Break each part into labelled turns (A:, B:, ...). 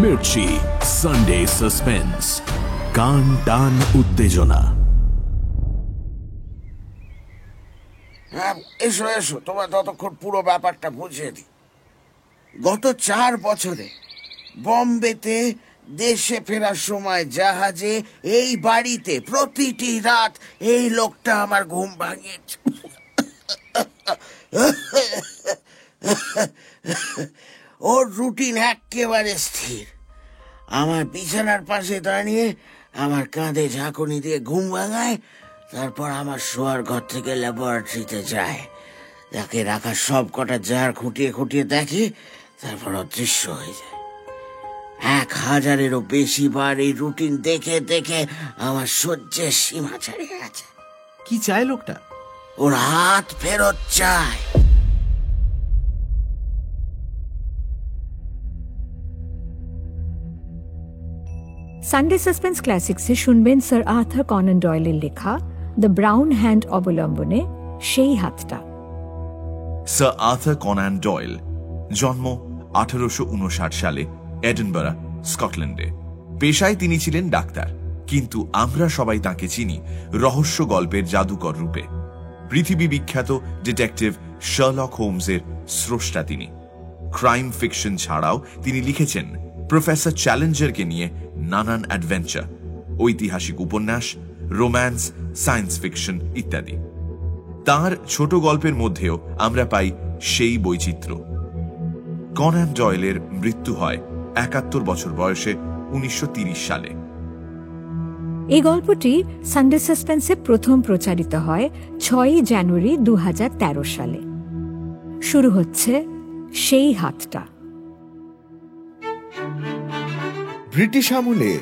A: Mirchi Sunday suspense, কান টান উত্তেজনা।
B: এসো এসো, তোমার ততক্ষণ পুরো ব্যাপারটা বুঝিয়ে দিই। গত 4 বছরে বম্বেতে দেশে ফেরার সময় জাহাজে এই বাড়িতে প্রতিটি রাত এই লোকটা আমার ঘুম ভাঙিয়েছে। ওর রুটিন একেবারে স্থির। আমার বিছানার পাশে দাঁড়িয়ে আমার কাঁধে ঝাঁকুনি দিয়ে ঘুম ভাঙায়, তারপর আমার শোয়ার ঘর থেকে ল্যাবরেটরিতে যায়, তাকে রাখা সব কটা জার খুঁটিয়ে খুঁটিয়ে দেখে, তারপর অদৃশ্য হয়ে যায়। 1000-এরও বেশি বার এই রুটিন দেখে দেখে আমার সহ্যের সীমা ছাড়িয়ে গেছে।
C: কি চায় লোকটা?
B: ওর হাত ফেরত চায়।
D: সানডে সাসপেন্স ক্লাসিক্সে শুনবেন স্যার আর্থার কনান ডয়েলের লেখা দ্য ব্রাউন হ্যান্ড অবলম্বনে সেই হাতটা।
E: স্যার আর্থার কনান ডয়েল জন্ম 1859 সালে এডিনবরা, স্কটল্যান্ডে। পেশায় তিনি ছিলেন ডাক্তার, কিন্তু আমরা সবাই তাকে চিনি রহস্য গল্পের জাদুকর রূপে। পৃথিবী বিখ্যাত ডিটেকটিভ শার্লক হোমসের স্রষ্টা তিনি। ক্রাইম ফিকশন ছাড়াও তিনি লিখেছেন প্রফেসর চ্যালেঞ্জারকে নিয়ে নানান অ্যাডভেঞ্চার, ঐতিহাসিক উপন্যাস, রোম্যান্স, সায়েন্স ফিকশন ইত্যাদি। তার ছোট গল্পের মধ্যেও আমরা পাই সেই বৈচিত্র্য। কনান ডয়েলের মৃত্যু হয় 71 বছর বয়সে 1930 সালে।
D: এই গল্পটি সানডে সাসপেন্সে প্রথম প্রচারিত হয় 6 জানুয়ারি 2013 সালে। শুরু হচ্ছে সেই হাতটা।
F: ব্রিটিশ আমলে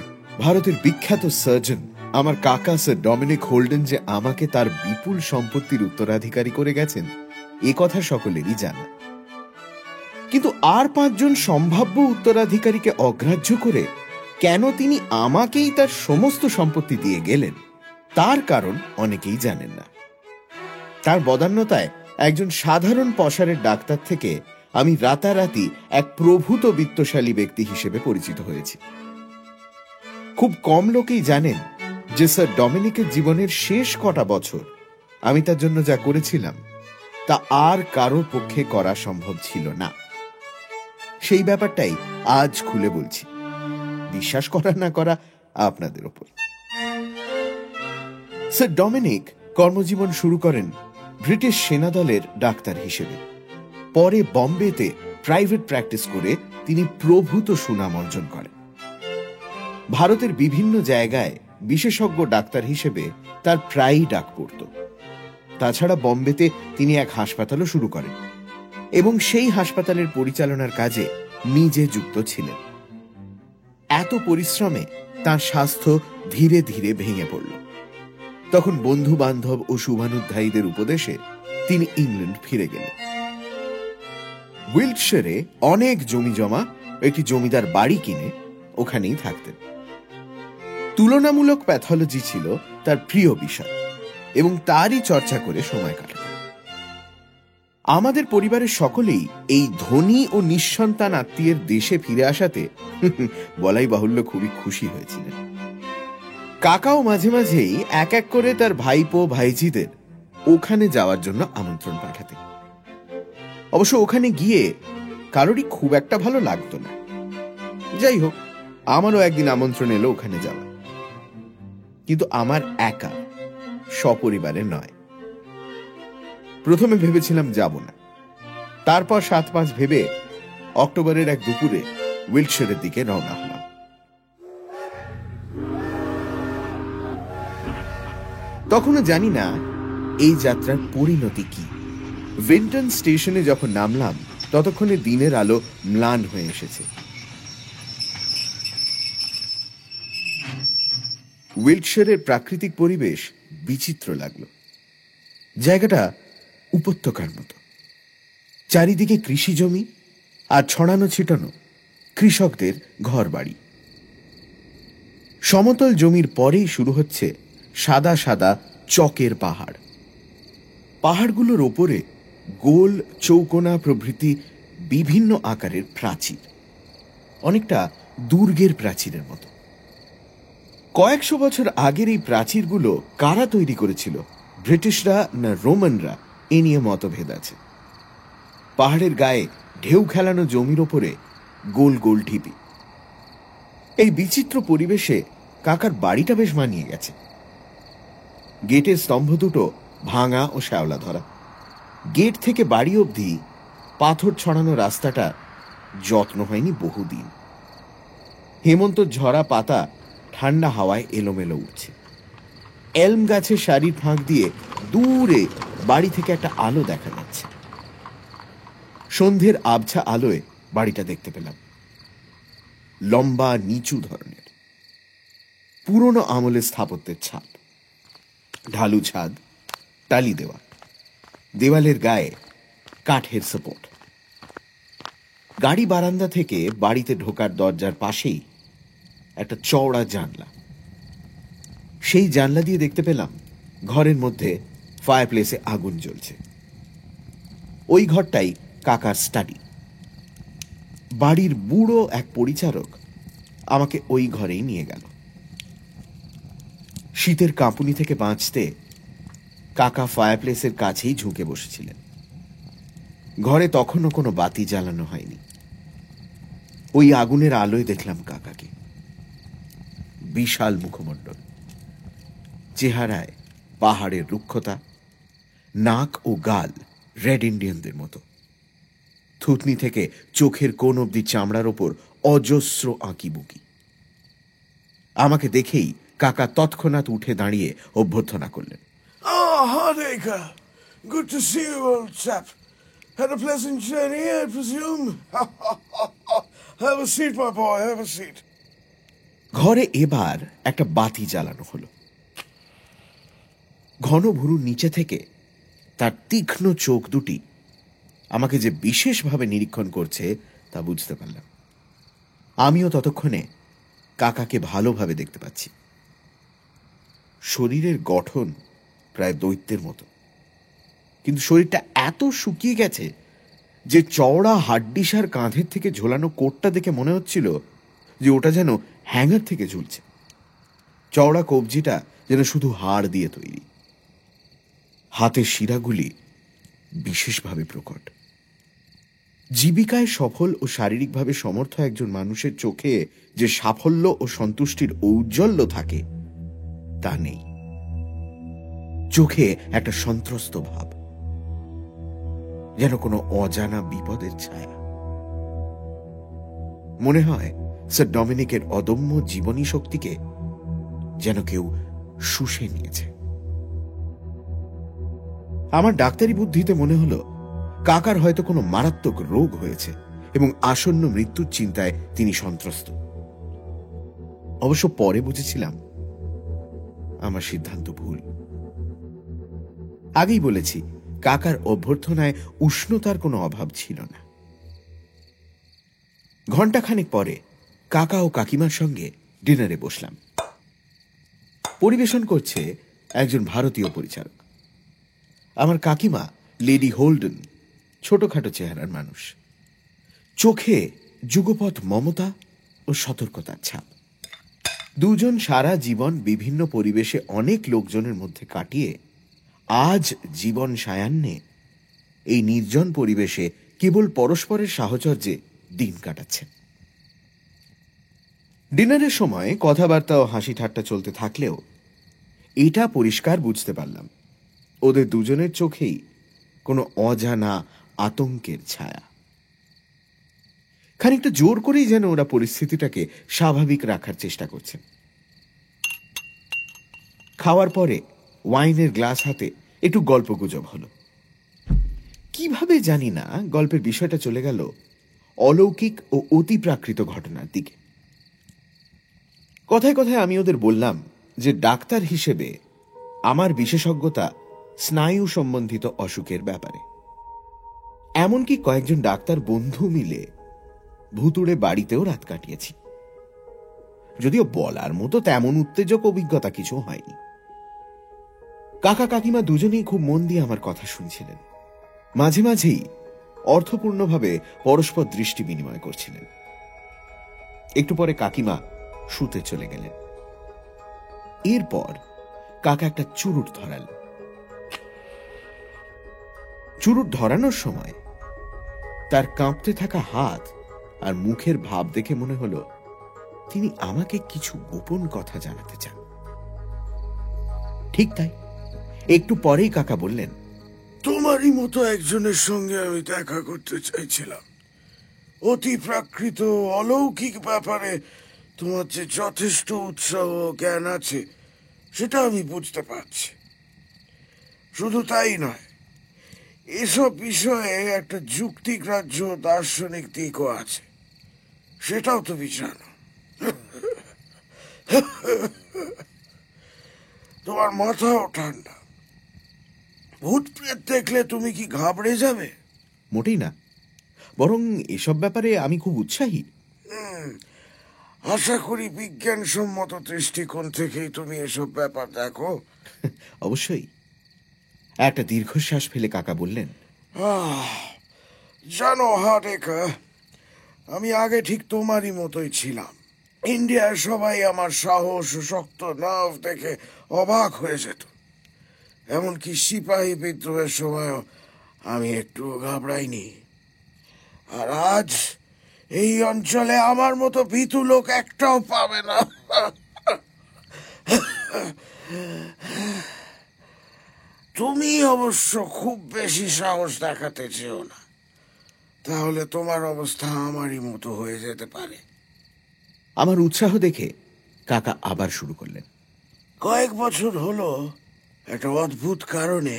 F: ভারতের বিখ্যাত সার্জন আমার কাকা স্যার ডমিনিক হোল্ডেন যে আমাকে তার বিপুল সম্পত্তির উত্তরাধিকারী করে গেছেন, এ কথা সকলেরই জানা। কিন্তু আর 5 জন সম্ভাব্য উত্তরাধিকারীকে অগ্রাহ্য করে কেন তিনি আমাকেই তার সমস্ত সম্পত্তি দিয়ে গেলেন, তার কারণ অনেকেই জানেন না। তার বদান্যতায় একজন সাধারণ পসারের ডাক্তার থেকে আমি রাতারাতি এক প্রভূত বিত্তশালী ব্যক্তি হিসেবে পরিচিত হয়েছি। খুব কম লোকেই জানেন যে স্যার ডমিনিকের জীবনের শেষ কটা বছর আমি তার জন্য যা করেছিলাম তা আর কারোর পক্ষে করা সম্ভব ছিল না। সেই ব্যাপারটাই আজ খুলে বলছি, বিশ্বাস করা না করা আপনাদের ওপর। স্যার ডমিনিক কর্মজীবন শুরু করেন ব্রিটিশ সেনাদলের ডাক্তার হিসেবে। পরে বম্বেতে প্রাইভেট প্র্যাকটিস করে তিনি প্রভূত সুনাম অর্জন করেন। ভারতের বিভিন্ন জায়গায় বিশেষজ্ঞ ডাক্তার হিসেবে তার প্রায়ই ডাক পড়ত। তাছাড়া বম্বেতে তিনি এক হাসপাতালও শুরু করেন এবং সেই হাসপাতালের পরিচালনার কাজে নিজে যুক্ত ছিলেন। এত পরিশ্রমে তার স্বাস্থ্য ধীরে ধীরে ভেঙে পড়ল। তখন বন্ধু বান্ধব ও শুভানুধ্যায়ীদের উপদেশে তিনি ইংল্যান্ড ফিরে গেলেন। উইল্টশায়ারে অনেক জমি জমা একটি জমিদার বাড়ি কিনে ওখানেই থাকতেন। তুলনামূলক প্যাথোলজি ছিল তার প্রিয় বিষয় এবং তারই চর্চা করে সময় কাটাতেন। আমাদের পরিবারের সকলেই এই ধনী ও নিঃসন্তান আত্মীয়ের দেশে ফিরে আসাতে বলাই বাহুল্য খুবই খুশি হয়েছিলেন। কাকাও মাঝে মাঝেই এক এক করে তার ভাইপো ভাইজিদের ওখানে যাওয়ার জন্য আমন্ত্রণ পাঠাতেন। অবশ্য ওখানে গিয়ে কারোরই খুব একটা ভালো লাগতো না। যাই হোক, আমারও একদিন আমন্ত্রণ এলো ওখানে যাওয়া, কিন্তু আমার একা, সপরিবারে নয়। প্রথমে ভেবেছিলাম যাব না, তারপর 7-5 ভেবে অক্টোবরের এক দুপুরে উইল্টশায়ারের দিকে রওনা হলাম। তখনও জানি না এই যাত্রার পরিণতি কি। ভিন্টন স্টেশনে যখন নামলাম ততক্ষণে দিনের আলো ম্লান হয়ে এসেছে। উইল্টশায়ারের প্রাকৃতিক পরিবেশ বিচিত্র লাগলো। জায়গাটা উপত্যকার মতো, চারিদিকে কৃষি জমি আর ছড়ানো ছিটানো কৃষকদের ঘর বাড়ি। সমতল জমির পরেই শুরু হচ্ছে সাদা সাদা চকের পাহাড়। পাহাড়গুলোর ওপরে গোল, চৌকোনা প্রভৃতি বিভিন্ন আকারের প্রাচীর, অনেকটা দুর্গের প্রাচীরের মতো। কয়েকশো বছর আগের এই প্রাচীরগুলো কারা তৈরি করেছিল, ব্রিটিশরা না রোমানরা, এ নিয়ে মতভেদ আছে। পাহাড়ের গায়ে ঢেউ খেলানো জমির ওপরে গোল গোল ঢিপি। এই বিচিত্র পরিবেশে কাকার বাড়িটা বেশ মানিয়ে গেছে। গেটের স্তম্ভ দুটো ভাঙা ও শ্যাওলা ধরা। গেট থেকে বাড়ি অবধি পাথর ছড়ানো রাস্তাটা যত্ন হয়নি বহুদিন। হেমন্ত ঝরা পাতা ঠান্ডা হাওয়ায় এলোমেলো উঠছে। এলম গাছের সারির ফাঁক দিয়ে দূরে বাড়ি থেকে একটা আলো দেখা যাচ্ছে। সন্ধ্যের আবছা আলোয় বাড়িটা দেখতে পেলাম। লম্বা নিচু ধরনের, পুরনো আমলের স্থাপত্যের ছাপ। ঢালু ছাদ, টালি দেওয়া, দেওয়ালের গায়ে কাঠের সাপোর্ট। গাড়ি বারান্দা থেকে বাড়িতে ঢোকার দরজার পাশেই একটা চওড়া জানলা। সেই জানলা দিয়ে দেখতে পেলাম ঘরের মধ্যে ফায়ারপ্লেসে আগুন জ্বলছে। ওই ঘরটাই কাকার স্টাডি। বাড়ির বুড়ো এক পরিচারক আমাকে ওই ঘরেই নিয়ে গেল। শীতের কাঁপুনি থেকে বাঁচতে কাকা ফায়ারপ্লেসের কাছেই ঝুঁকে বসেছিলেন। ঘরে তখনও কোনো বাতি জ্বালানো হয়নি। ওই আগুনের আলোয় দেখলাম কাকাকে। বিশাল মুখমণ্ডল, চেহারায় পাহাড়ের রুক্ষতা, নাক ও গাল রেড ইন্ডিয়ানদের মতো। থুতনি থেকে চোখের কোণ অবধি চামড়ার ওপর অজস্র আঁকিবুকি। আমাকে দেখেই কাকা তৎক্ষণাৎ উঠে দাঁড়িয়ে অভ্যর্থনা করলেন।
B: Hardacre, good to see you, old chap. Had a pleasant journey, I presume? Have a seat, my boy, have a seat.
F: ঘরে এবার একটা বাতি জ্বালানো হলো। ঘন ভুরুর নিচে থেকে তার তীক্ষ্ণ চোখ দুটি আমাকে যে বিশেষভাবে নিরীক্ষণ করছে তা বুঝতে পারলাম। আমিও ততক্ষণে কাকাকে ভালোভাবে দেখতে পাচ্ছি। শরীরের গঠন প্রায় দৈত্যের মতো, কিন্তু শরীরটা এত শুকিয়ে গেছে যে চওড়া হাড্ডিসার কাঁধের থেকে ঝোলানো কোটটা দেখে মনে হচ্ছিল যে ওটা যেন হ্যাঙ্গার থেকে ঝুলছে। চওড়া কবজিটা যেন শুধু হাড় দিয়ে তৈরি। হাতের শিরাগুলি বিশেষভাবে প্রকট। জীবিকায় সফল ও শারীরিকভাবে সমর্থ একজন মানুষের চোখে যে সাফল্য ও সন্তুষ্টির ঔজ্জ্বল্য থাকে তা নেই। চোখে একটা সন্ত্রস্ত ভাব, যেন কোনো অজানা বিপদের ছায়া। মনে হয় স্যার ডমিনিকের অদম্য জীবনী শক্তিকে যেন কেউ শুষে নিয়েছে। আমার ডাক্তারি বুদ্ধিতে মনে হলো কাকার হয়তো কোনো মারাত্মক রোগ হয়েছে এবং আসন্ন মৃত্যুর চিন্তায় তিনি সন্ত্রস্ত। অবশ্য পরে বুঝেছিলাম আমার সিদ্ধান্ত ভুল। আগেই বলেছি, কাকার অভ্যর্থনায় উষ্ণতার কোনো অভাব ছিল না। ঘণ্টাখানেক পরে কাকা ও কাকিমার সঙ্গে ডিনারে বসলাম। পরিবেশন করছে একজন ভারতীয় পরিচারক। আমার কাকিমা লেডি হোল্ডেন, ছোটখাটো চেহারার মানুষ, চোখে যুগপৎ মমতা ও সতর্কতার ছাপ। দুজন সারা জীবন বিভিন্ন পরিবেশে অনেক লোকজনের মধ্যে কাটিয়ে আজ জীবন সায়ান্নে এই নির্জন পরিবেশে কেবল পরস্পরের সাহচর্যে দিন কাটাচ্ছেন। ডিনারের সময় কথাবার্তা ও হাসি ঠাট্টা চলতে থাকলেও এটা পরিষ্কার বুঝতে পারলাম ওদের দুজনের চোখেই কোনো অজানা আতঙ্কের ছায়া। খানিকটা জোর করেই যেন ওরা পরিস্থিতিটাকে স্বাভাবিক রাখার চেষ্টা করছেন। খাওয়ার পরে ওয়াইনের গ্লাস হাতে একটু গল্পগুজব হলো। কিভাবে জানি না গল্পের বিষয়টা চলে গেল অলৌকিক ও অতিপ্রাকৃত ঘটনার দিকে। কথায় কথায় আমি ওদের বললাম যে ডাক্তার হিসেবে আমার বিশেষজ্ঞতা স্নায়ু সম্বন্ধিত অসুখের ব্যাপারে। এমনকি কয়েকজন ডাক্তার বন্ধু মিলে ভুতুড়ে বাড়িতেও রাত কাটিয়েছি, যদিও বলার মতো তেমন উত্তেজক অভিজ্ঞতা কিছু হয়নি। কাকা কাকিমা দুজনেই খুব মন দিয়ে আমার কথা শুনছিলেন। মাঝে মাঝেই অর্থপূর্ণভাবে পরস্পর দৃষ্টি বিনিময় করছিলেন। একটু পরে কাকিমা শুতে চলে গেলেন। এরপর কাকা একটা চুরুট ধরাল। চুরুট ধরানোর সময় তার কাঁপতে থাকা হাত আর মুখের ভাব দেখে মনে হলো তিনি আমাকে কিছু গোপন কথা জানাতে চান। ঠিক তাই, একটু পরেই কাকা বললেন,
B: তোমারই মতো একজনের সঙ্গে আমি দেখা করতে চাইছিলাম। অতি প্রাকৃত অলৌকিক ব্যাপারে তোমার যে যথেষ্ট উৎসাহ জ্ঞান আছে সেটা আমি বুঝতে পারছি। শুধু তাই নয়, এসব বিষয়ে একটা যুক্তিগ্রাহ্য দার্শনিক দিকও আছে, সেটাও তুমি জানো। তোমার মাথাও ঠান্ডা। ভূত প্রেত দেখলে তুমি কি ঘাবড়ে যাবে?
F: মোটেই না, বরং এসব ব্যাপারে আমি খুব উৎসাহী।
B: আশা করি বিজ্ঞানসম্মত দৃষ্টিকোণ থেকেই তুমি এসব ব্যাপার দেখো।
F: অবশ্যই। একটা দীর্ঘশ্বাস ফেলে কাকা বললেন,
B: জানো হাডেকা, আমি আগে ঠিক তোমারই মতোই ছিলাম। ইন্ডিয়ার সবাই আমার সাহস ও শক্ত নার্ভ দেখে অবাক হয়ে যেত। এমনকি সিপাহী বিদ্রোহের সময়ও আমি একটু ঘাবড়াইনি। আর আজ এই অঞ্চলে আমার মতো ভীতু লোক একটাও পাবে না। তুমি অবশ্য খুব বেশি সাহস দেখাতে চেও না, তাহলে তোমার অবস্থা আমারই মতো হয়ে যেতে পারে।
F: আমার উৎসাহ দেখে কাকা আবার শুরু করলেন,
B: কয়েক বছর হলো একটা অদ্ভুত কারণে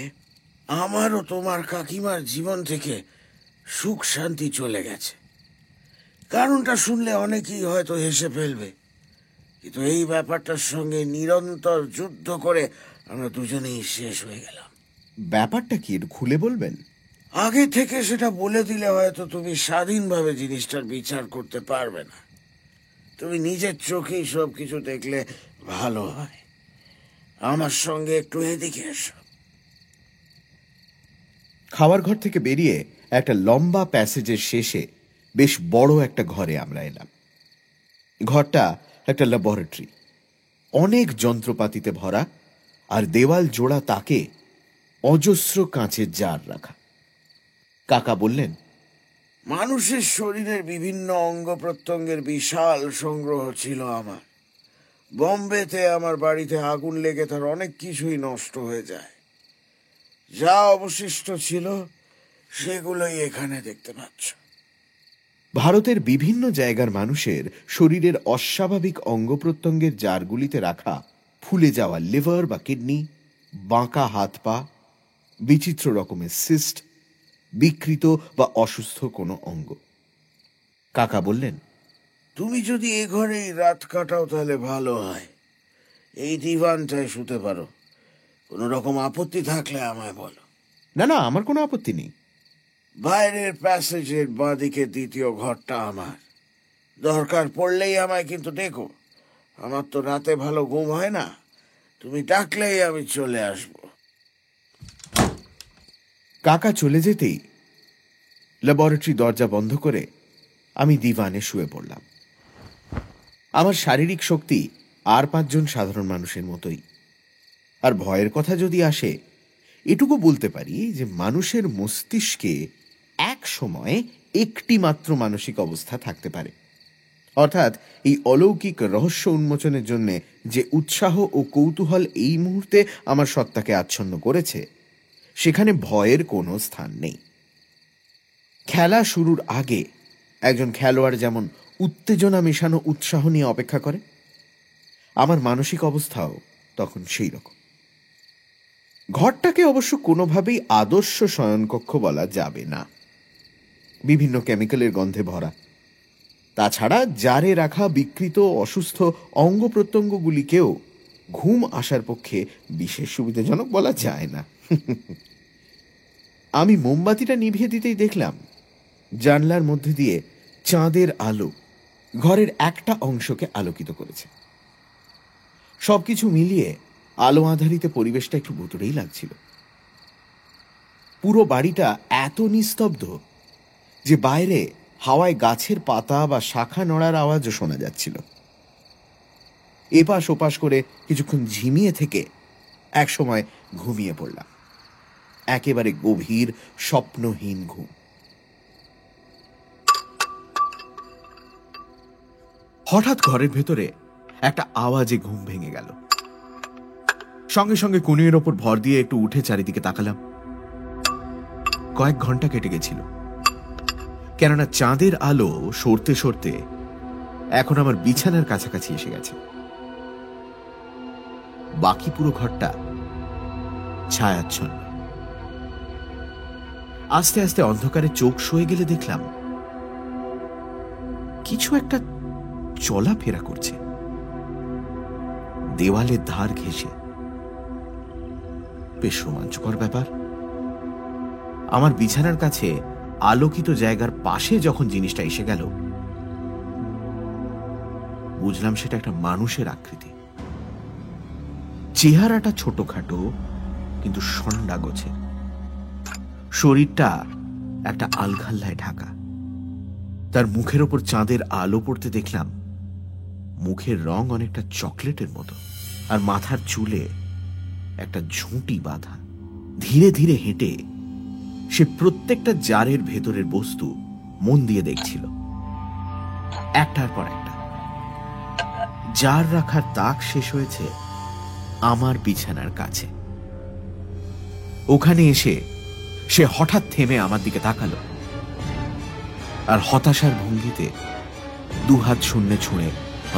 B: আমারও তোমার কাকিমার জীবন থেকে সুখ শান্তি চলে গেছে। কারণটা শুনলে অনেকেই হয়তো হেসে ফেলবে, কিন্তু এই ব্যাপারটার সঙ্গে নিরন্তর যুদ্ধ করে আমরা দুজনেই শেষ হয়ে গেলাম।
F: ব্যাপারটা কি একটু খুলে বলবেন?
B: আগে থেকে সেটা বলে দিলে হয়তো তুমি স্বাধীনভাবে জিনিসটার বিচার করতে পারবে না। তুমি নিজের চোখেই সবকিছু দেখলে ভালো হয়। আমার সঙ্গে একটু এদিকে এসো।
F: খাওয়ার ঘর থেকে বেরিয়ে একটা লম্বা প্যাসেজের শেষে বেশ বড় একটা ঘরে আমরা এলাম। ঘরটা একটা ল্যাবরেটরি, অনেক যন্ত্রপাতিতে ভরা, আর দেওয়াল জোড়া তাকে অজস্র কাঁচের জার রাখা। কাকা বললেন,
B: মানুষের শরীরের বিভিন্ন অঙ্গ প্রত্যঙ্গের বিশাল সংগ্রহ ছিল আমার। বোম্বেতে আমার বাড়িতে আগুন লেগে তার অনেক কিছুই নষ্ট হয়ে যায়। যা অবশিষ্ট ছিল সেগুলোই এখানে দেখতে পাচ্ছ।
F: ভারতের বিভিন্ন জায়গার মানুষের শরীরের অস্বাভাবিক অঙ্গ প্রত্যঙ্গের জারগুলিতে রাখা ফুলে যাওয়া লিভার বা কিডনি, বাঁকা হাত পা, বিচিত্র রকমের সিস্ট, বিকৃত বা অসুস্থ কোনো অঙ্গ। কাকা বললেন,
B: তুমি যদি এ ঘরেই রাত কাটাও তাহলে ভালো হয়। এই দিভানটায় শুতে পারো। কোনো রকম আপত্তি থাকলে আমায় বলো।
F: না না, আমার কোনো আপত্তি নেই।
B: বাইরের প্যাসেজের বাঁদিকে দ্বিতীয় ঘরটা আমার। দরকার পড়লেই আমায় কিন্তু ডেকো। আমার তো রাতে ভালো ঘুম হয় না। তুমি ডাকলেই আমি চলে আসব।
F: কাকা চলে যেতেই ল্যাবরেটরি দরজা বন্ধ করে আমি দিভানে শুয়ে পড়লাম। আমার শারীরিক শক্তি আর 5 জন সাধারণ মানুষের মতোই। আর ভয়ের কথা যদি আসে, এটুকু বলতে পারি যে মানুষের মস্তিষ্কে এক সময় একটি মাত্র মানসিক অবস্থা থাকতে পারে। অর্থাৎ এই অলৌকিক রহস্য উন্মোচনের জন্য যে উৎসাহ ও কৌতূহল এই মুহূর্তে আমার সত্তাকে আচ্ছন্ন করেছে, সেখানে ভয়ের কোনো স্থান নেই। খেলা শুরুর আগে একজন খেলোয়াড় যেমন উত্তেজনা মেশানো উৎসাহ নিয়ে অপেক্ষা করে, আমার মানসিক অবস্থাও তখন সেই রকম। ঘরটাকে অবশ্য কোনোভাবেই আদর্শ শয়নকক্ষ বলা যাবে না। বিভিন্ন কেমিক্যালের গন্ধে ভরা। তাছাড়া জারে রাখা বিকৃত অসুস্থ অঙ্গ প্রত্যঙ্গগুলিকেও ঘুম আসার পক্ষে বিশেষ সুবিধাজনক বলা যায় না। আমি মোমবাতিটা নিভিয়ে দিতেই দেখলাম জানলার মধ্যে দিয়ে চাঁদের আলো ঘরের একটা অংশকে আলোকিত করেছে। সবকিছু মিলিয়ে আলো আধারিত পরিবেশটা একটু ভুতুড়েই লাগছিল। পুরো বাড়িটা এত নিস্তব্ধ যে বাইরে হাওয়ায় গাছের পাতা বা শাখা নড়ার আওয়াজও শোনা যাচ্ছিল। এপাশ ওপাশ করে কিছুক্ষণ ঝিমিয়ে থেকে একসময় ঘুমিয়ে পড়লাম, একেবারে গভীর স্বপ্নহীন ঘুম। হঠাৎ ঘরের ভেতরে একটা আওয়াজে ঘুম ভেঙে গেল। সঙ্গে সঙ্গে কুনিয়ের ওপর ভর দিয়ে একটু উঠে চারিদিকে তাকালাম। কয়েক ঘন্টা কেটে গেছিল, কেননা চাঁদের আলো সরতে সরতে এখন আমার বিছানার কাছাকাছি এসে গেছে। বাকি পুরো ঘরটা ছায়াচ্ছন্ন। আস্তে আস্তে অন্ধকারে চোখ সয়ে গেলে দেখলাম কিছু একটা চলাফেরা করছে দেওয়ালের ধার ঘেঁষে। বেশ রোমাঞ্চকর ব্যাপার। আমার বিছানার কাছে আলোকিত জায়গার পাশে যখন জিনিসটা এসে গেল, বুঝলাম সেটা একটা মানুষের আকৃতি। চেহারাটা ছোটখাটো কিন্তু সন্ডা গোছের, শরীরটা একটা আলখাল্লায় ঢাকা। তার মুখের ওপর চাঁদের আলো পড়তে দেখলাম মুখের রং অনেকটা চকলেটের মতো, আর মাথার চুলে একটা ঝুঁটি বাঁধা। ধীরে ধীরে হেঁটে সে প্রত্যেকটা জারের ভেতরের বস্তু মন দিয়ে দেখছিল, একটার পর একটা। জার রাখার তাক শেষ হয়েছে আমার বিছানার কাছে। ওখানে এসে সে হঠাৎ থেমে আমার দিকে তাকালো, আর হতাশার ভঙ্গিতে দুহাত শূন্যে ছুঁড়ে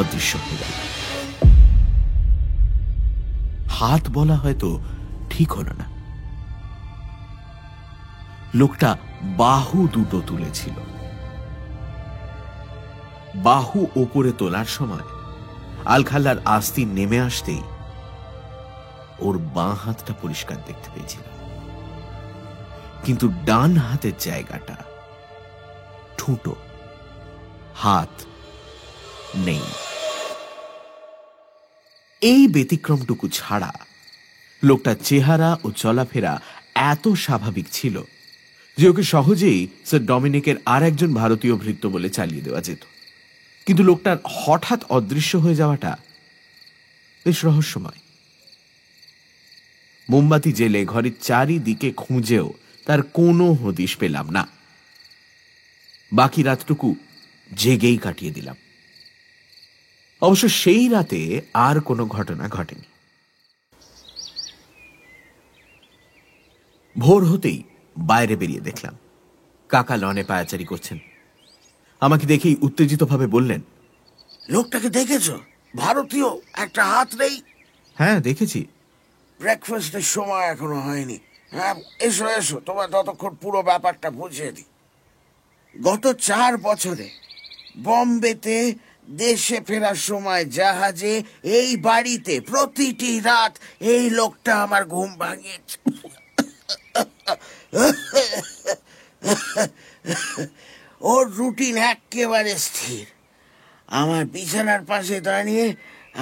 F: অদৃশ্য হয়ে গেল। হাত বলা হয়তো ঠিক হলো না, লোকটা বাহু দুটো তুলেছিল। বাহু ওপরে তোলার সময় আলখাল্লার আস্তিন নেমে আসতেই ওর বাঁ হাতটা পরিষ্কার দেখতে পেয়েছিল, কিন্তু ডান হাতের জায়গাটা, ঠুঁটো, হাত নেই। এই ব্যতিক্রমটুকু ছাড়া লোকটার চেহারা ও চলাফেরা এত স্বাভাবিক ছিল যে ওকে সহজেই স্যার ডমিনিকের আর একজন ভারতীয় ভৃত্য বলে চালিয়ে দেওয়া যেত। কিন্তু লোকটার হঠাৎ অদৃশ্য হয়ে যাওয়াটা বেশ রহস্যময়। মোমবাতি জেলে ঘরের চারিদিকে খুঁজেও তার কোনো হদিশ পেলাম না। বাকি রাতটুকু জেগেই কাটিয়ে দিলাম। অবশ্য সেই রাতে আর কোনো ঘটনা ঘটেনি। ভোর হতেই বাইরে বেরিয়ে দেখলাম কাকা লনে পায়াচারি করছেন। আমাকে দেখেই উত্তেজিতভাবে বললেন,
B: লোকটাকে দেখেছো? ভারতীয়, একটা হাত নেই।
F: হ্যাঁ, দেখেছি।
B: ব্রেকফাস্টের সময় এখনো হয়নি। হ্যাঁ, এসো এসো, তোমার ততক্ষণ পুরো ব্যাপারটা বুঝিয়ে দিই। গত 4 বছরে বম্বেতে দেশে ফেরার সময় জাহাজে এই বাড়িতে প্রতিটি রাত এই লোকটা আমার ঘুম ভাঙিয়েছে। ওর রুটিন একেবারে স্থির। আমার বিছানার পাশে দাঁড়িয়ে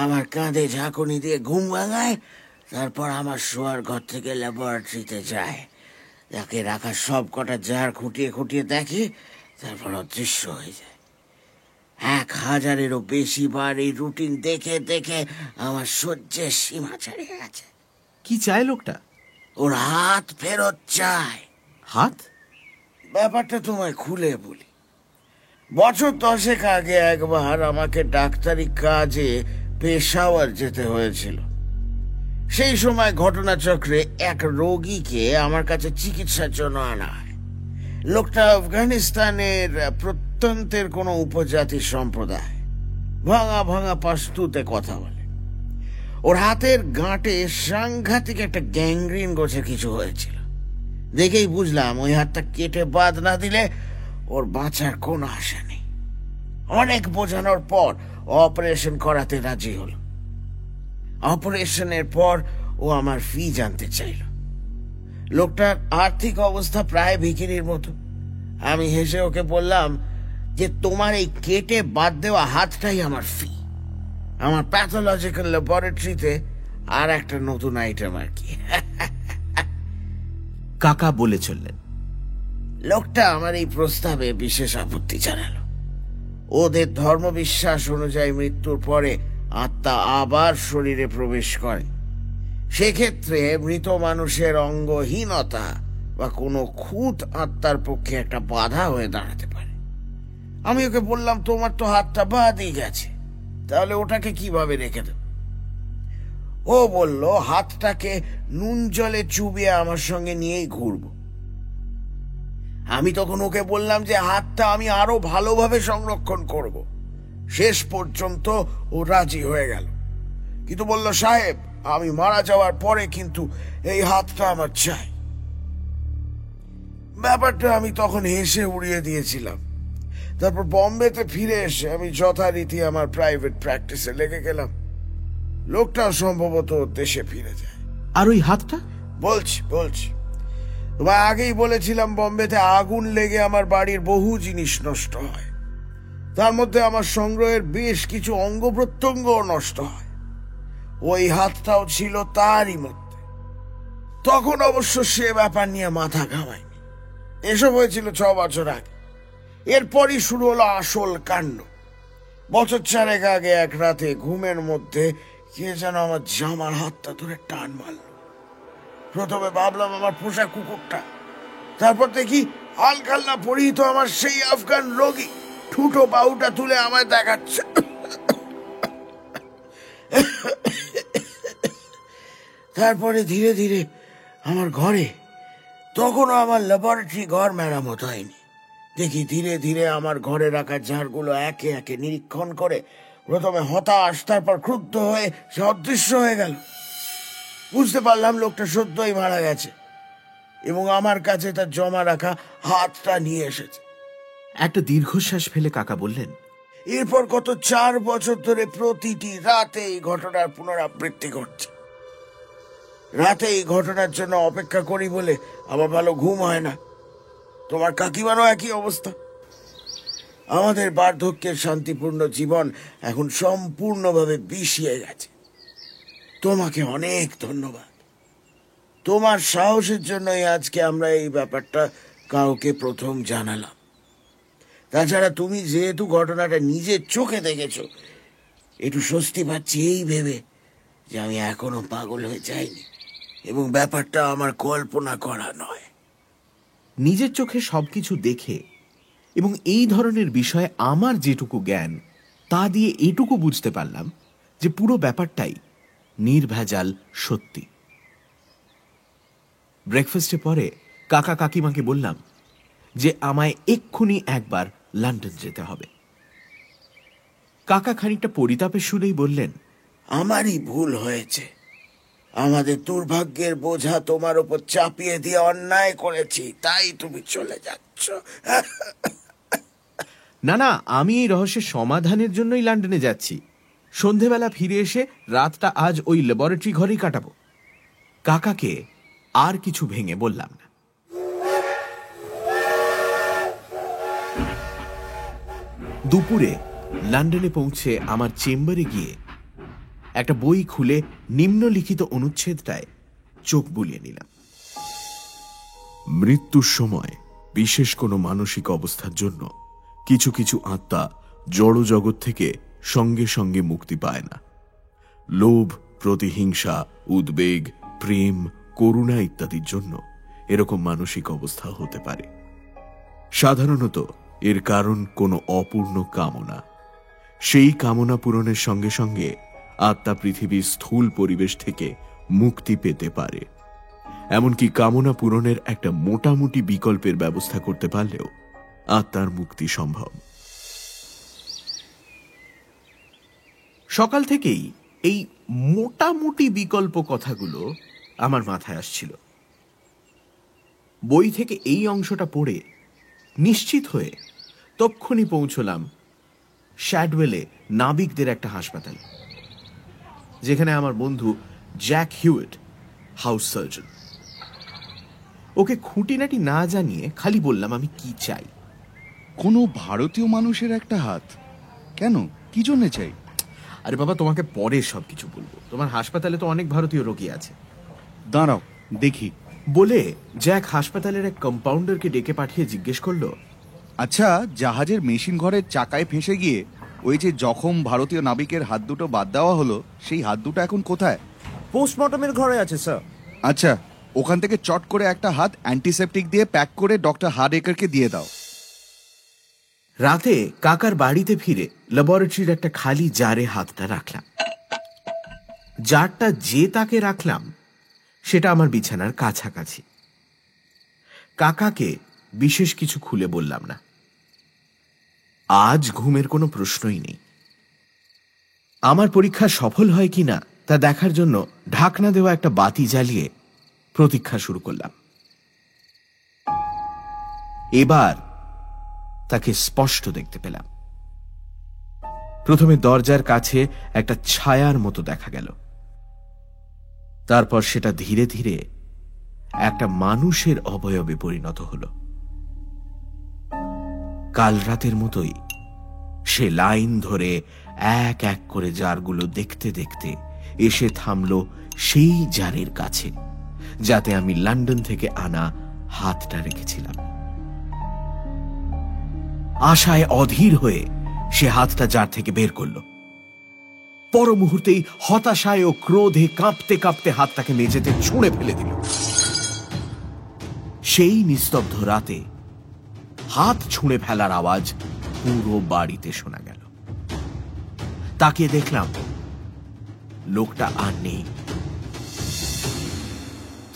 B: আমার কাঁধে ঝাঁকুনি দিয়ে ঘুম ভাঙায়, তারপর আমার শোয়ার ঘর থেকে ল্যাবরেটরিতে যায়, তাকে রাখা সব কটা জার খুঁটিয়ে খুঁটিয়ে দেখে, তারপর অদৃশ্য হয়ে যায়। 1000-এরও বেশি বার এই রুটিন দেখে দেখে আমার সহ্যের সীমা ছাড়িয়ে গেছে।
F: কি চায় লোকটা?
B: ওর হাত ফেরত চায়।
F: হাত?
B: ব্যাপারটা তোমায় খুলে বলি। বছর 10 আগে একবার আমাকে ডাক্তারি কাজে পেশাওয়ার যেতে হয়েছিল। সেই সময় ঘটনাচক্রে এক রোগীকে আমার কাছে চিকিৎসার জন্য আনা হয়। লোকটা আফগানিস্তানের প্রত্যন্তের কোনো উপজাতি সম্প্রদায়, ভাঙা ভাঙা পাশতুতে কথা বলে। ওর হাতের গাঁটে সাংঘাতিক একটা গ্যাংগ্রিন গোছের কিছু হয়েছিল। দেখেই বুঝলাম ওই হাতটা কেটে বাদ না দিলে ওর বাঁচার কোনো আশা নেই। অনেক বোঝানোর পর অপারেশন করাতে রাজি হলো। অপারেশনের পর ও আমার ফি জানতে চাইল। লোকটার আর্থিক অবস্থা প্রায় ভিখিরির মতো। আমি হেসে ওকে বললাম যে তোমার এই কেটে বাদ দেওয়া হাতটাই আমার ফি। আমার প্যাথোলজিক্যাল ল্যাবরেটরিতে আর একটা নতুন আইটেম আর কি।
F: কাকা বলে চললেন,
B: লোকটা আমার এই প্রস্তাবে বিশেষ আপত্তি জানালো। ওদের ধর্মবিশ্বাস অনুযায়ী মৃত্যুর পরে আত্মা আবার শরীরে প্রবেশ করে। সেক্ষেত্রে মৃত মানুষের অঙ্গহীনতা বা কোনো খুঁত আত্মার পক্ষে একটা বাধা হয়ে দাঁড়াতে পারে। আমি ওকে বললাম, তোমার তো হাতটা বাদই গেছে, তাহলে ওটাকে কিভাবে রেখে দেব? ও বলল, হাতটাকে নুন জলে চুবিয়ে আমার সঙ্গে নিয়েই ঘুরবো। আমি তখন ওকে বললাম যে হাতটা আমি আরো ভালোভাবে সংরক্ষণ করব। শেষ পর্যন্ত ও রাজি হয়ে গেল, কিন্তু বলল, সাহেব, আমি মারা যাওয়ার পরে কিন্তু এই হাতটা আমার চাই। ব্যাপারটা আমি তখন হেসে উড়িয়ে দিয়েছিলাম। তারপর বম্বেতে ফিরে এসে আমি যথারীতি আমার প্রাইভেট প্র্যাকটিসে লেগে গেলাম। লোকটাও সম্ভবত দেশে ফিরে যায়।
F: আর ওই হাতটা?
B: বলছি তোমায় আগেই বলেছিলাম, বম্বেতে আগুন লেগে আমার বাড়ির বহু জিনিস নষ্ট হয়। তার মধ্যে আমার সংগ্রহের বেশ কিছু অঙ্গ প্রত্যঙ্গ নষ্ট হয়। ওই হাতটাও ছিল তারই মধ্যে। তখন অবশ্য সে ব্যাপার নিয়ে মাথা ঘামায়নি। এসব হয়েছিল 6 বছর আগে। এরপরই শুরু হলো আসল কাণ্ড। বছর 4 আগে এক রাতে ঘুমের মধ্যে কে যেন আমার জামার হাতটা ধরে টান মারল। প্রথমে ভাবলাম আমার পোষা কুকুরটা, তারপর দেখি আলখাল্লা পরিহিত আমার সেই আফগান রোগী ঠুটো বাহুটা তুলে আমায় দেখাচ্ছে। তারপরে ধীরে ধীরে আমার ঘরে, তখনও আমার ল্যাবরেটরি ঘর মেরামত হয়নি, দেখি ধীরে ধীরে আমার ঘরে রাখা ঝাড়গুলো একে একে নিরীক্ষণ করে প্রথমে হতাশ, তারপর ক্রুদ্ধ হয়ে সে অদৃশ্য হয়ে গেল। বুঝতে পারলাম লোকটা সত্যই মারা গেছে এবং আমার কাছে তার জমা রাখা হাতটা নিয়ে এসেছে।
F: একটা দীর্ঘশ্বাস ফেলে কাকা বললেন,
B: এরপর গত 4 বছর ধরে প্রতিটি রাতে এই ঘটনার পুনরাবৃত্তি ঘটছে। রাতে এই ঘটনার জন্য অপেক্ষা করি বলে আমার ভালো ঘুম হয় না। তোমার কাকিমারও একই অবস্থা। আমাদের বার্ধক্যের শান্তিপূর্ণ জীবন এখন সম্পূর্ণভাবে বিষিয়ে গেছে। তোমাকে অনেক ধন্যবাদ। তোমার সাহসের জন্যই আজকে আমরা এই ব্যাপারটা কাউকে প্রথম জানালাম। তাছাড়া তুমি যেহেতু ঘটনাটা নিজের চোখে দেখেছো, একটু স্বস্তি পাচ্ছি এই ভেবে যে আমি এখনো পাগল হয়ে যাইনি এবং ব্যাপারটা আমার কল্পনা করা নয়।
F: নিজের চোখে সবকিছু দেখে এবং এই ধরনের বিষয়ে আমার যেটুকু জ্ঞান তা দিয়ে এটুকু বুঝতে পারলাম যে পুরো ব্যাপারটাই নির্ভেজাল সত্যি। ব্রেকফাস্টে পরে কাকা কাকিমাকে বললাম যে আমায় এক্ষুনি একবার লন্ডন যেতে হবে। কাকা খানিকটা পরিতাপের সুরেই বললেন,
B: আমারই ভুল হয়েছে। আমাদের দুর্ভাগ্যের বোঝা তোমার উপর চাপিয়ে দিয়ে অন্যায় করেছি, তাই তুমি চলে যাচ্ছ।
F: না না, আমি এই রহস্যের সমাধানের জন্যই লন্ডনে যাচ্ছি। সন্ধেবেলা ফিরে এসে রাতটা আজ ওই ল্যাবরেটরি ঘরেই কাটাবো। কাকাকে আর কিছু ভেঙে বললাম না। দুপুরে লন্ডনে পৌঁছে আমার চেম্বারে গিয়ে একটা বই খুলে নিম্নলিখিত অনুচ্ছেদটায় চোখ বুলিয়ে নিলাম।
A: মৃত্যুর সময় বিশেষ কোনো মানসিক অবস্থার জন্য কিছু কিছু আত্মা জড় জগৎ থেকে সঙ্গে সঙ্গে মুক্তি পায় না। লোভ, প্রতিহিংসা, উদ্বেগ, প্রেম, করুণা ইত্যাদির জন্য এরকম মানসিক অবস্থা হতে পারে। সাধারণত এর কারণ কোনো অপূর্ণ কামনা। সেই কামনা পূরণের সঙ্গে সঙ্গে আত্মা পৃথিবীর স্থূল পরিবেশ থেকে মুক্তি পেতে পারে। এমনকি কামনা পূরণের একটা মোটামুটি বিকল্পের ব্যবস্থা করতে পারলেও আত্মার মুক্তি সম্ভব।
F: সকাল থেকেই এই মোটামুটি বিকল্প কথাগুলো আমার মাথায় আসছিল। বই থেকে এই অংশটা পড়ে নিশ্চিত হয়ে তক্ষুনি পৌঁছলাম শ্যাডওয়েলে নাবিকদের একটা হাসপাতাল, যেখানে আমার বন্ধু জ্যাক হিউয়েট হাউস সার্জন। ওকে খুঁটিনাটি না জানিয়ে খালি বললাম আমি কি চাই।
C: কোনো ভারতীয় মানুষের একটা হাত কেন, কি জন্য চাই?
F: আরে বাবা, তোমাকে পরে সবকিছু বলবো। তোমার হাসপাতালে তো অনেক ভারতীয় রোগী আছে।
C: দাঁড়াও দেখি।
F: বলে জ্যাক হাসপাতালের এক কম্পাউন্ডারকে ডেকে পাঠিয়ে জিজ্ঞেস করলো,
C: আচ্ছা, জাহাজের মেশিন ঘরের চাকায় ফেঁসে গিয়ে ওই যে জখম ভারতীয় নাবিকের হাত দুটো বাদ দেওয়া হলো, সেই হাত দুটো এখন কোথায়?
G: পোস্টমর্টমের ঘরে আছে স্যার।
C: আচ্ছা, ওখান থেকে চট করে একটা হাত অ্যান্টিসেপটিক দিয়ে প্যাক করে ডক্টর হার্ডেকারকে দিয়ে দাও।
F: রাতে কাকার বাড়িতে ফিরে ল্যাবরেটরির একটা খালি জারে হাতটা রাখলাম। জারটা যে তাকে রাখলাম সেটা আমার বিছানার কাছাকাছি। কাকাকে বিশেষ কিছু খুলে বললাম না। আজ ঘুমের কোনো প্রশ্নই নেই। আমার পরীক্ষা সফল হয় কিনা তা দেখার জন্য ঢাকনা দেওয়া একটা বাতি জ্বালিয়ে প্রতীক্ষা শুরু করলাম। এবার তাকে স্পষ্ট দেখতে পেলাম। প্রথমে দরজার কাছে একটা ছায়ার মতো দেখা গেল, তারপর সেটা ধীরে ধীরে একটা মানুষের অবয়বে পরিণত হলো। কাল রাতের মতোই সে লাইন ধরে এক এক করে জারগুলো দেখতে দেখতে এসে থামলো সেই জারের কাছে যাতে আমি লন্ডন থেকে আনা হাতটা রেখেছিলাম। আশায় অধীর হয়ে সে হাতটা জার থেকে বের করল। পর মুহূর্তেই হতাশায় ও ক্রোধে কাঁপতে কাঁপতে হাতটাকে মেঝেতে ছুঁড়ে ফেলে দিল। সেই নিস্তব্ধ রাতে হাত ছুঁড়ে ফেলার আওয়াজ পুরো বাড়িতে শোনা গেল। তাকিয়ে দেখলাম লোকটা আর নেই।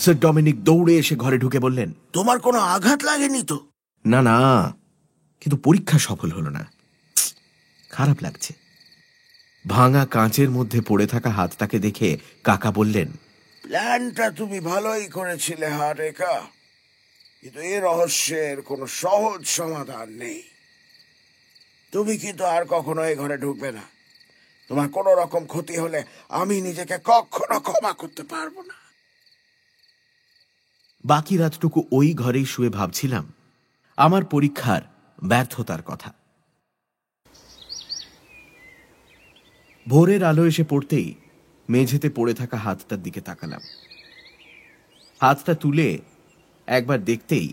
F: স্যার ডমিনিক দৌড়ে এসে ঘরে ঢুকে বললেন,
B: তোমার কোনো আঘাত লাগেনি তো?
F: না না, কিন্তু পরীক্ষা সফল হলো না, খারাপ লাগছে। ভাঙা কাঁচের মধ্যে পড়ে থাকা হাতটাকে দেখে কাকা বললেন,
B: প্ল্যানটা তুমি ভালোই করেছিলে হারেকা, কিন্তু এই রহস্যের কোনো সহজ সমাধান নেই। তুমি কিন্তু আর কখনো এই ঘরে ঢুকবে না। তোমার কোনো রকম ক্ষতি হলে আমি নিজেকে কখনো ক্ষমা করতে পারবো না।
F: বাকি রাতটুকু ওই ঘরেই শুয়ে ভাবছিলাম আমার পরীক্ষার ব্যর্থতার কথা। ভোরের আলো এসে পড়তেই মেঝেতে পড়ে থাকা হাতটার দিকে তাকালাম। হাতটা তুলে একবার দেখতেই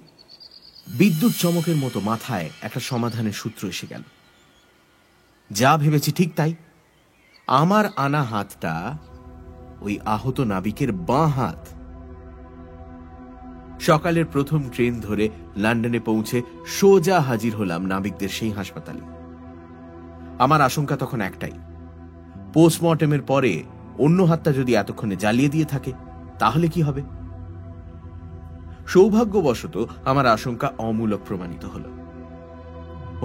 F: বিদ্যুৎ চমকের মতো মাথায় একটা সমাধানের সূত্র এসে গেল। যা ভেবেছি ঠিক তাই। আমার আনা হাতটা ওই আহত নাবিকের বাঁ হাত। সকালের প্রথম ট্রেন ধরে লন্ডনে পৌঁছে সোজা হাজির হলাম নাবিকদের সেই হাসপাতালে। আমার আশঙ্কা তখন একটাই, পোস্টমর্টেমের পরে অন্য হাতটা যদি এতক্ষণে জ্বালিয়ে দিয়ে থাকে তাহলে কি হবে। সৌভাগ্যবশত আমার আশঙ্কা অমূলক প্রমাণিত হল।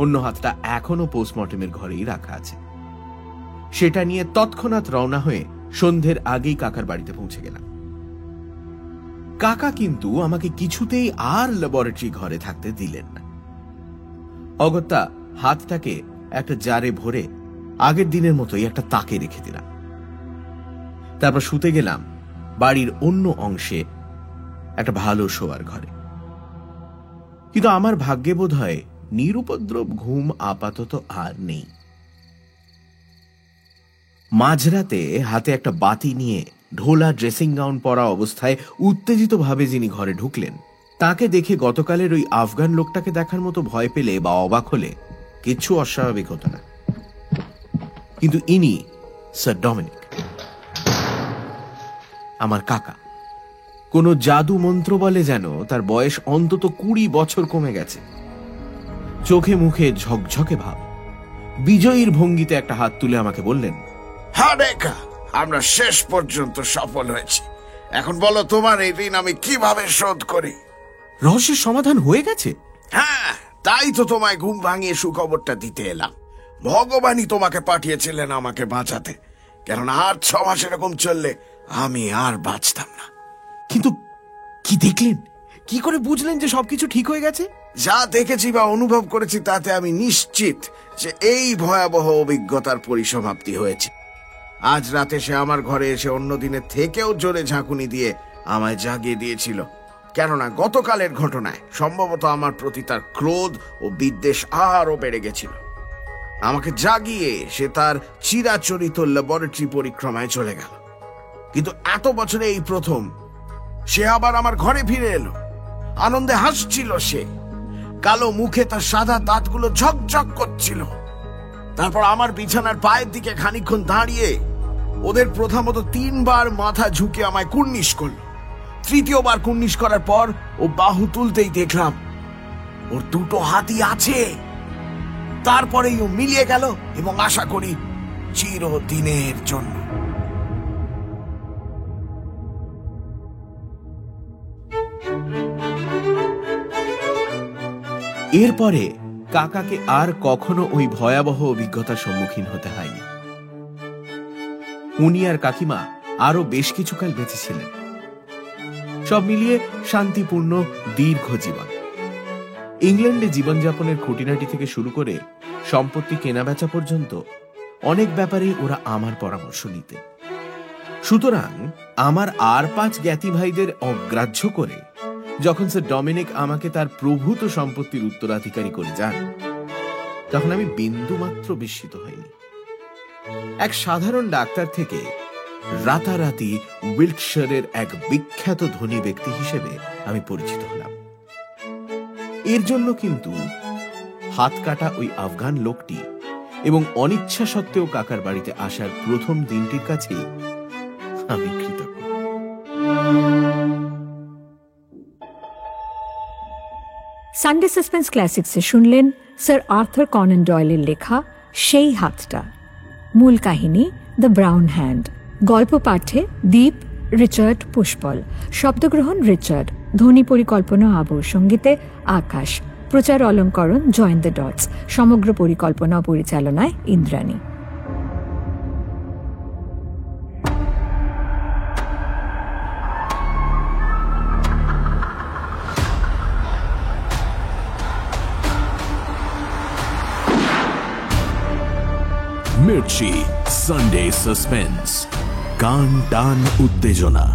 F: অন্য হাতটা এখনো পোস্টমর্টেমের ঘরেই রাখা আছে। সেটা নিয়ে তৎক্ষণাৎ রওনা হয়ে সন্ধ্যের আগেই কাকার বাড়িতে পৌঁছে গেলাম। কাকা কিন্তু আমাকে কিছুতেই আর ল্যাবরেটরি ঘরে থাকতে দিলেন না। অগত্যা হাতটাকে একটা জারে ভরে আগের দিনের মতোই একটা তাকে রেখে দিলাম। তারপর শুতে গেলাম বাড়ির অন্য অংশে একটা ভালো শোয়ার ঘরে। কিন্তু আমার ভাগ্যে বোধ হয় নিরুপদ্রব ঘুম আপাতত আর নেই। মাঝরাতে হাতে একটা বাতি নিয়ে ঢোলা ড্রেসিং গাউন পরা অবস্থায় উত্তেজিত ভাবে যিনি ঘরে ঢুকলেন, তাকে দেখে গতকালের ওই আফগান লোকটাকে দেখার মতো ভয় পেলে বা অবাক হলে কিচ্ছু অস্বাভাবিক হতো না। কিন্তু ইনি স্যার ডমিনিক, আমার কাকা। কোন জাদু মন্ত্র বলে যেন তার বয়স অন্তত 20 বছর কমে গেছে। চোখে মুখে ঝকঝকে ভাব। বিজয়ীর ভঙ্গিতে একটা হাত তুলে আমাকে বললেন,
B: হারেকা, আমরা শেষ পর্যন্ত সফল হয়েছি। এখন বলো তোমার এই ঋণ আমি কিভাবে শোধ করি।
F: রহস্যের সমাধান হয়ে গেছে?
B: হ্যাঁ, তাই তো তোমায় ঘুম ভাঙিয়ে সুখবরটা দিতে এলাম। ভগবানই তোমাকে পাঠিয়েছিলেন আমাকে বাঁচাতে, কেননা আর 6 মাস এরকম চললে আমি আর বাঁচতাম না।
F: কিন্তু কি দেখলেন? কি করে বুঝলেন যে সবকিছু ঠিক হয়ে গেছে?
B: যা দেখেছি বা অনুভব করেছি তাতে আমি নিশ্চিত যে এই ভয়াবহ অভিজ্ঞতার পরিসমাপ্তি হয়েছে। আজ রাতে সে আমার ঘরে এসে অন্য দিনের থেকেও জোরে ঝাঁকুনি দিয়ে আমায় জাগিয়ে দিয়েছিল, কেননা গতকালের ঘটনায় সম্ভবত আমার প্রতি তার ক্রোধ ও বিদ্বেষ আরও বেড়ে গেছিল। আমাকে জাগিয়ে সে তার চিরাচরিত ল্যাবরেটরি পরিক্রমায় চলে গেল। কিন্তু এত বছরে এই প্রথম সে আবার আমার ঘরে ফিরে এলো। আনন্দে হাসছিল সে, কালো মুখে তার সাদা দাঁতগুলো ঝকঝক করছিল। তারপর আমার বিছানার পায়ের দিকে খানিকক্ষণ দাঁড়িয়ে ওদের প্রথমত 3 বার মাথা ঝুঁকে আমায় কুর্নিশ করল। তৃতীয়বার কুর্নিশ করার পর ও বাহু তুলতেই দেখলাম ওর 2টো হাতই আছে। তারপরেই ও মিলিয়ে গেল, এবং আশা করি চিরদিনের জন্য।
A: এরপরে কাকাকে আর কখনো ওই ভয়াবহ অভিজ্ঞতার সম্মুখীন হতে হয়নি। উনি আর কাকিমা আরো বেশ কিছুকাল বেঁচে ছিলেন। সব মিলিয়ে শান্তিপূর্ণ দীর্ঘ জীবন। ইংল্যান্ডে জীবনযাপনের খুঁটিনাটি থেকে শুরু করে সম্পত্তি কেনাবেচা পর্যন্ত অনেক ব্যাপারে ওরা আমার পরামর্শ নিতেন। সুতরাং আমার আর 5 জ্ঞাতি ভাইদের অগ্রাহ্য করে যখন স্যার ডমিনিক আমাকে তার প্রভূত সম্পত্তির উত্তরাধিকারী করে যান, তখন আমি বিন্দুমাত্র বিস্মিত হইনি। এক সাধারণ ডাক্তার থেকে রাতারাতি উইল্টশায়ারের এক বিখ্যাত ধনী ব্যক্তি হিসেবে আমি পরিচিত হলাম। এর জন্য কিন্তু হাত কাটা ওই আফগান লোকটি এবং অনিচ্ছা সত্ত্বেও কাকার বাড়িতে আসার প্রথম দিনটির কাছে আমি কৃতজ্ঞ।
D: সানডে সাসপেন্স ক্লাসিক্সে শুনলেন স্যার আর্থার কনান ডয়েলের লেখা সেই হাতটা। মূল কাহিনী দ্য ব্রাউন হ্যান্ড। গল্প পাঠে দীপ, রিচার্ড, পুষ্পল। শব্দগ্রহণ রিচার্ড। ধ্বনি পরিকল্পনা আবহ। সঙ্গীতে আকাশ। প্রচার অলঙ্করণ জয়েন দ্য ডটস। সমগ্র পরিকল্পনা ও পরিচালনায় ইন্দ্রাণী।
A: মির্চি সানডে সাসপেন্স, কান টান উত্তেজনা।